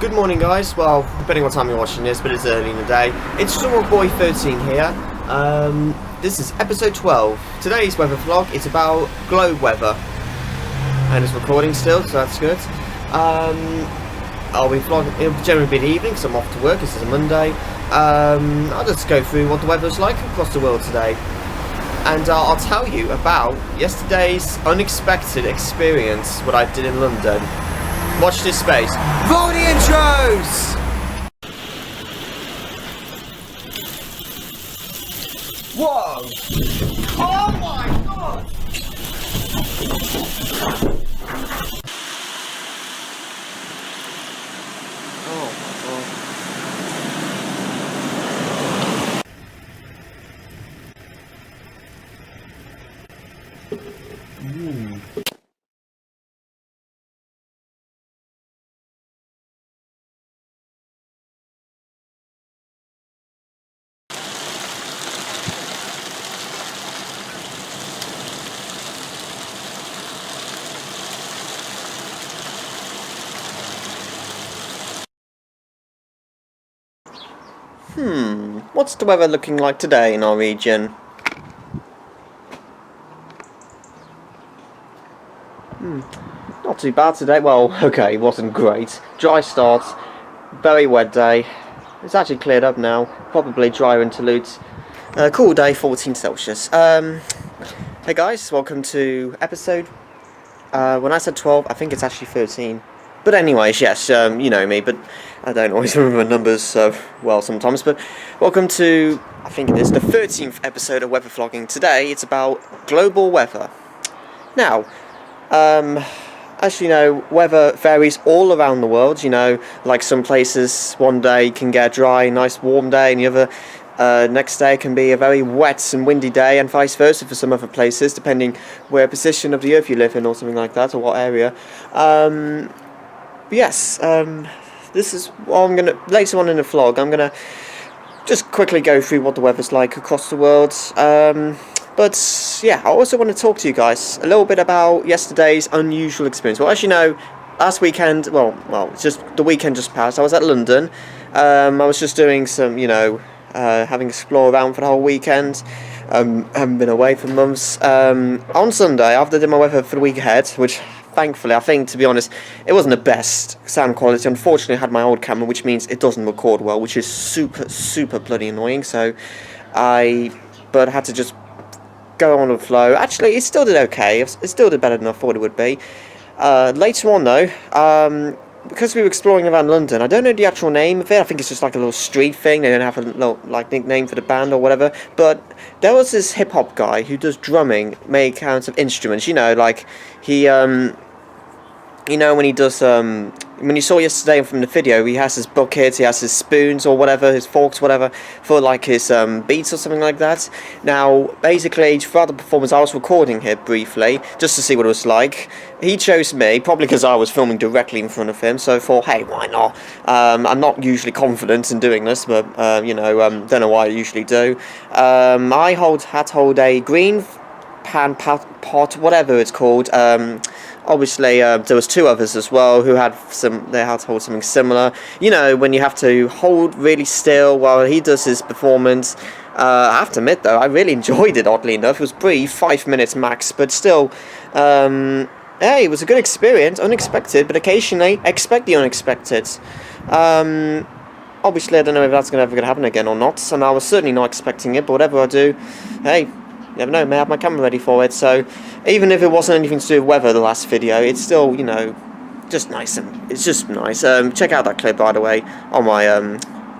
Good morning, guys. Well, depending on what time you're watching this, but it's early in the day. It's StormBoy13 here. This is episode 12. Today's weather vlog is about globe weather. And it's recording still, so that's good. I'll be vlogging, it'll generally be the evening, because I'm off to work. This is a Monday. I'll just go through what the weather's like across the world today. And I'll tell you about yesterday's unexpected experience, what I did in London. Watch this space. Roll the intros! Whoa! Oh my god! Oh my god. What's the weather looking like today in our region? Not too bad today. Well, okay, it wasn't great. Dry start, very wet day. It's actually cleared up now. Probably drier in Toulouse. Cool day, 14 Celsius. Hey guys, welcome to episode. When I said 12, I think it's actually 13. But anyways, yes, you know me, but I don't always remember numbers so well sometimes. But welcome to, I think it is, the 13th episode of Weather Vlogging. Today, it's about global weather. Now, as you know, weather varies all around the world. You know, like some places, one day can get dry, nice warm day, and the other next day can be a very wet and windy day, and vice versa for some other places, depending where position of the earth you live in or something like that, or what area. Yes, this is what I'm gonna, later on in the vlog, I'm gonna just quickly go through what the weather's like across the world. But yeah, I also want to talk to you guys a little bit about yesterday's unusual experience. Well, as you know, last weekend, well, it's just the weekend just passed. I was at London. I was just doing some, you know, having explored around for the whole weekend. Haven't been away for months. On Sunday, after I did my weather for the week ahead, which thankfully, I think, to be honest, it wasn't the best sound quality. Unfortunately, I had my old camera, which means it doesn't record well, which is super bloody annoying. So but I had to just go on with the flow. Actually, it still did okay. It still did better than I thought it would be. Later on, though, because we were exploring around London, I don't know the actual name of it. I think it's just like a little street thing. They don't have a little like nickname for the band or whatever. But there was this hip hop guy who does drumming, make kinds of instruments. You know, like he you know, when he does when you saw yesterday from the video, he has his buckets, he has his spoons or whatever, his forks, whatever, for like his beats or something like that. Now, basically, throughout the performance, I was recording here briefly, just to see what it was like. He chose me, probably because I was filming directly in front of him, so I thought, hey, why not? I'm not usually confident in doing this, but, you know, don't know why I usually do. I had to hold a green pan pot, whatever it's called. Obviously, there was two others as well who had they had to hold something similar. You know, when you have to hold really still while he does his performance. I have to admit, though, I really enjoyed it, oddly enough. It was brief, 5 minutes max, but still, hey, it was a good experience, unexpected, but occasionally, expect the unexpected. Obviously, I don't know if that's ever going to happen again or not, and I was certainly not expecting it, but whatever I do, hey, you never know, may have my camera ready for it. So even if it wasn't anything to do with weather, the last video, it's still, you know, just nice, and it's just nice. Check out that clip, by the way, on my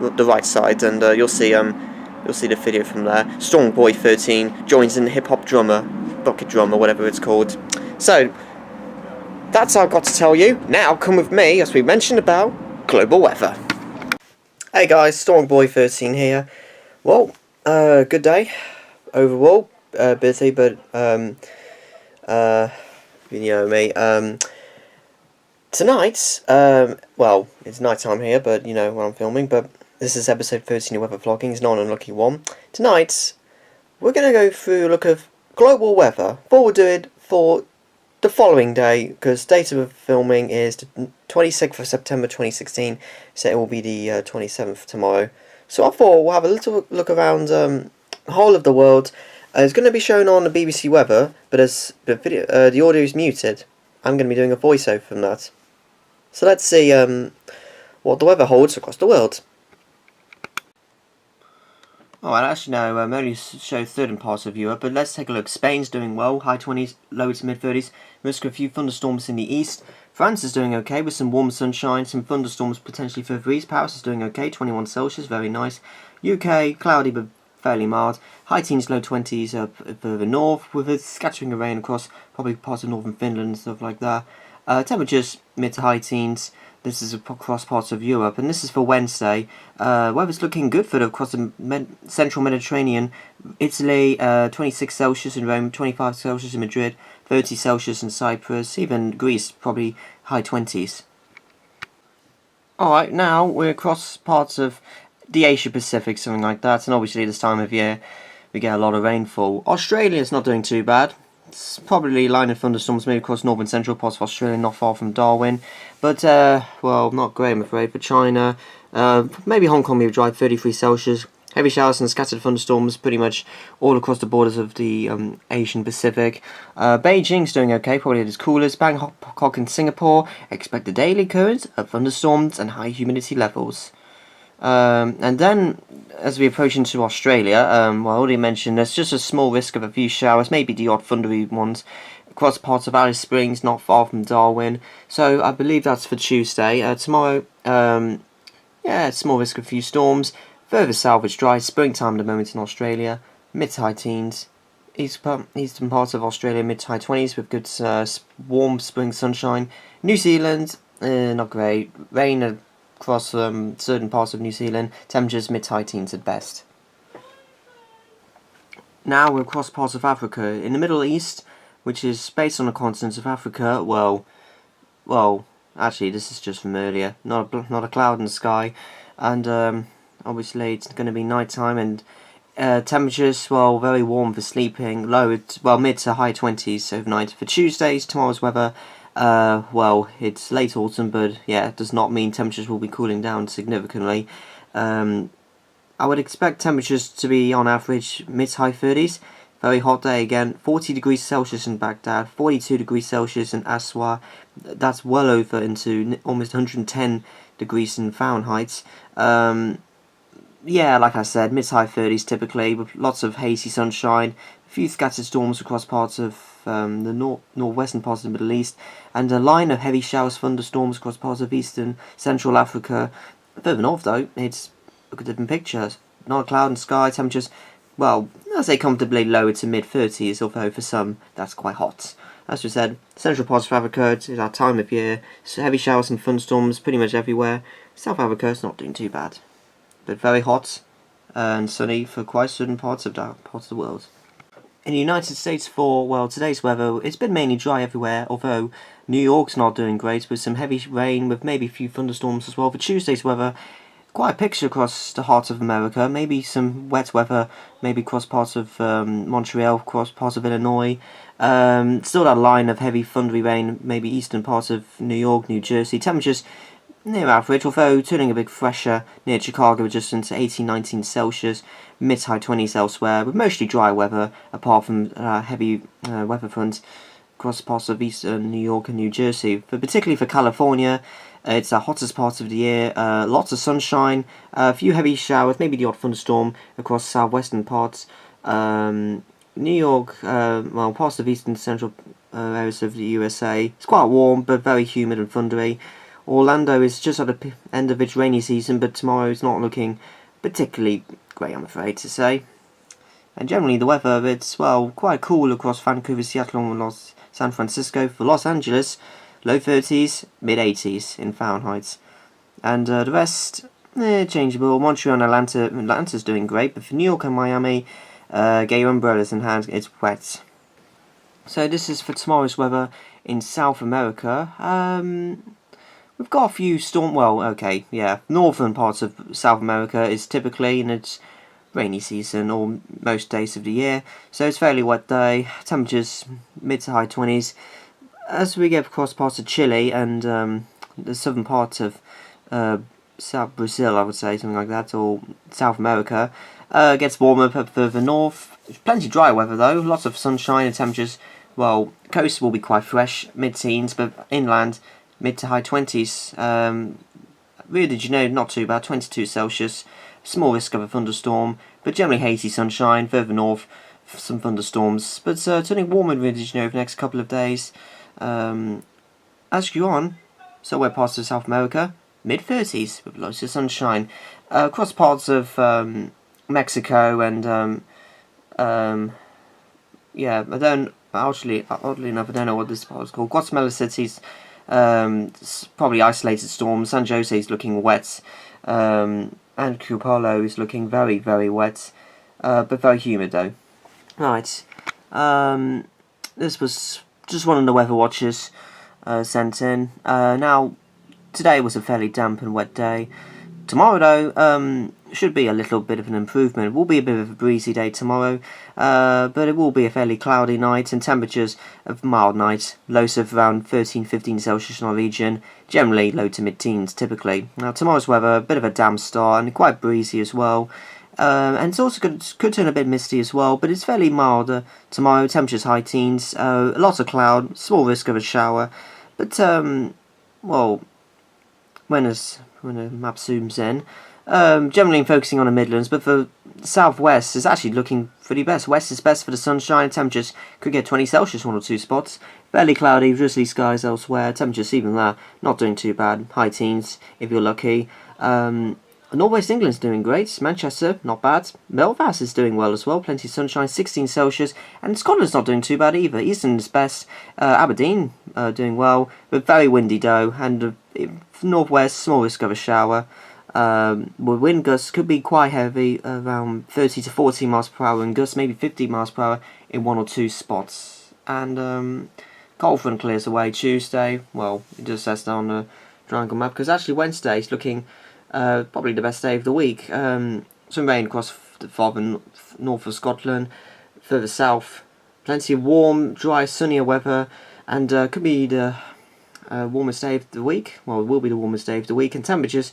the right side, and you'll see the video from there. StormBoy13 joins in hip hop drummer, bucket drummer, whatever it's called. So that's all I've got to tell you. Now come with me as we mentioned about global weather. Hey guys, StormBoy13 here. Well, good day overall. Busy, but you know me. Tonight, well, it's night time here, but you know when I'm filming. But this is episode 13 of Weather Vlogging. It's not an unlucky one. Tonight, we're gonna go through a look of global weather. What we'll do it for the following day, because date of filming is the 26th of September 2016, so it will be the 27th tomorrow. So I thought we'll have a little look around the whole of the world. It's going to be shown on the BBC Weather, but as the audio is muted, I'm going to be doing a voiceover from that. So let's see what the weather holds across the world. Alright, actually no, only show southern parts of Europe, but let's take a look. Spain's doing well, high 20s, low to mid 30s, risk of a few thunderstorms in the east. France is doing okay with some warm sunshine, some thunderstorms potentially further east. Paris is doing okay, 21 Celsius, very nice. UK, cloudy but fairly mild, high teens, low 20s further north, with a scattering of rain across probably parts of northern Finland and stuff like that. Temperatures mid to high teens. This is across parts of Europe, and this is for Wednesday. Weather's looking good for across the central Mediterranean. Italy, 26 Celsius in Rome, 25 Celsius in Madrid, 30 Celsius in Cyprus, even Greece, probably high 20s. Alright, now we're across parts of the Asia Pacific, something like that, and obviously this time of year we get a lot of rainfall. Australia's not doing too bad. It's probably line of thunderstorms maybe across northern central parts of Australia, not far from Darwin. But, well, not great, I'm afraid, for China. Maybe Hong Kong may be dry, 33 Celsius. Heavy showers and scattered thunderstorms pretty much all across the borders of the Asian Pacific. Beijing's doing okay, probably at its coolest. Bangkok and Singapore expect a daily occurrence of thunderstorms and high humidity levels. And then, as we approach into Australia, well, I already mentioned there's just a small risk of a few showers, maybe the odd thundery ones, across parts of Alice Springs, not far from Darwin. So I believe that's for Tuesday. Tomorrow, yeah, small risk of a few storms. Further south it's dry, springtime at the moment in Australia, mid to high teens. Eastern parts of Australia, mid to high 20s with good warm spring sunshine. New Zealand, not great. Rain across certain parts of New Zealand, temperatures mid to high teens at best. Now we're across parts of Africa. In the Middle East, which is based on the continent of Africa, well, actually this is just from earlier. Not a cloud in the sky, and obviously it's going to be night time, and temperatures, well, very warm for sleeping, mid to high 20s overnight. For Tuesday's, tomorrow's weather, well, it's late autumn, but yeah, it does not mean temperatures will be cooling down significantly. I would expect temperatures to be on average mid to high 30s. Very hot day again, 40 degrees Celsius in Baghdad, 42 degrees Celsius in Aswan. That's well over into almost 110 degrees in Fahrenheit. Yeah, like I said, mid to high 30s typically, with lots of hazy sunshine, a few scattered storms across parts of the northwestern parts of the Middle East, and a line of heavy showers, thunderstorms across parts of eastern, central Africa. Further north, though, it's a different picture. Not a cloud in the sky, temperatures, well, I'd say comfortably lower to mid 30s, although for some that's quite hot. As we said, central parts of Africa, it's our time of year, so heavy showers and thunderstorms pretty much everywhere. South Africa is not doing too bad, but very hot and sunny for quite certain parts of the world. In the United States for, well, today's weather, it's been mainly dry everywhere, although New York's not doing great, with some heavy rain, with maybe a few thunderstorms as well. For Tuesday's weather, quite a picture across the heart of America, maybe some wet weather, maybe across parts of Montreal, across parts of Illinois. Still that line of heavy thundery rain, maybe eastern parts of New York, New Jersey. Temperatures near average, although turning a bit fresher near Chicago, just into 18-19 Celsius, mid-high 20s elsewhere, with mostly dry weather, apart from heavy weather fronts across parts of eastern New York and New Jersey. But particularly for California, it's the hottest part of the year, lots of sunshine, a few heavy showers, maybe the odd thunderstorm across southwestern parts. New York, well, parts of eastern central areas of the USA, it's quite warm, but very humid and thundery. Orlando is just at the end of its rainy season, but tomorrow is not looking particularly great, I'm afraid to say. And generally the weather, it's, well, quite cool across Vancouver, Seattle and San Francisco. For Los Angeles, low 30s, mid 80s in Fahrenheit. And the rest, changeable. Montreal and Atlanta's doing great, but for New York and Miami, get your umbrellas in hand, it's wet. So this is for tomorrow's weather in South America. We've got a few northern parts of South America is typically in its rainy season, or most days of the year, so it's fairly wet day, temperatures mid to high 20s, as we get across parts of Chile and the southern part of South Brazil, I would say, something like that, or South America, gets warmer up further north. Plenty dry weather though, lots of sunshine and temperatures. Well, coast will be quite fresh, mid-teens, but inland, mid to high 20s. Really, did you know, not too bad, 22 Celsius. Small risk of a thunderstorm, but generally hazy sunshine. Further north, some thunderstorms, but turning warmer, really, did you know, over the next couple of days. As you go on, so we're parts of South America, mid-30s with lots of sunshine. Across parts of Mexico and yeah, I don't oddly enough, I don't know what this part is called. Guatemala City's probably isolated storms. San Jose is looking wet, and Cupolo is looking very, very wet, but very humid though. Right, this was just one of the weather watchers sent in. Now, today was a fairly damp and wet day. Tomorrow, though, should be a little bit of an improvement. It will be a bit of a breezy day tomorrow, but it will be a fairly cloudy night and temperatures of mild night. Lows of around 13-15 Celsius in our region, generally low to mid-teens typically. Now, tomorrow's weather, a bit of a damp start and quite breezy as well. And it's also could turn a bit misty as well, but it's fairly mild tomorrow. Temperatures high teens, lots of cloud, small risk of a shower, but well, when the map zooms in, generally focusing on the Midlands, but for southwest is actually looking pretty best. West is best for the sunshine. Temperatures could get 20 Celsius one or two spots. Fairly cloudy, drizzly skies elsewhere. Temperatures even there not doing too bad. High teens if you're lucky. North West England's doing great. Manchester, not bad. Belfast is doing well as well. Plenty of sunshine, 16 Celsius. And Scotland's not doing too bad either. Eastern's best. Aberdeen doing well, but very windy though. And northwest, small risk of a shower. Wind gusts could be quite heavy, around 30 to 40 miles per hour, and gusts maybe 50 miles per hour in one or two spots. And cold front clears away Tuesday. Well, it just says down the triangle map, because actually Wednesday is looking probably the best day of the week. Some rain across the farther north of Scotland, further south. Plenty of warm, dry, sunnier weather, and could be the warmest day of the week. Well, it will be the warmest day of the week, and temperatures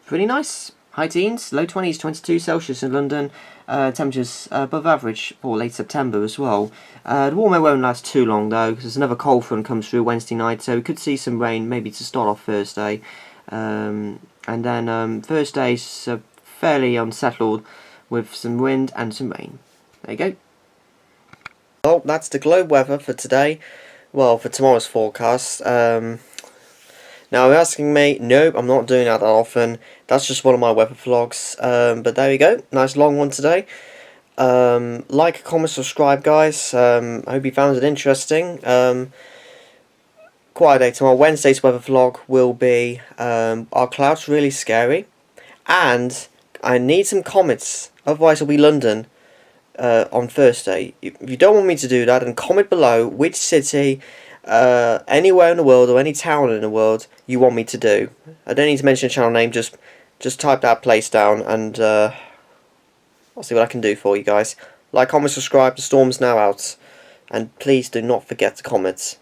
pretty nice. High teens, low 20s, 22 Celsius in London. Temperatures above average for late September as well. The warmer won't last too long though, because another cold front comes through Wednesday night, so we could see some rain maybe to start off Thursday. And then Thursday's fairly unsettled with some wind and some rain. There you go. Well, that's the globe weather for today. Well, for tomorrow's forecast. Now, you're asking me, nope, I'm not doing that often. That's just one of my weather vlogs. But there you go. Nice long one today. Like, comment, subscribe, guys. I hope you found it interesting. Quiet day tomorrow. Wednesday's weather vlog will be are clouds really scary? And I need some comments, otherwise it'll be London on Thursday. If you don't want me to do that, then comment below which city, anywhere in the world or any town in the world you want me to do. I don't need to mention a channel name, just type that place down and I'll see what I can do for you guys. Like, comment, subscribe. The storm's now out. And please do not forget to comment.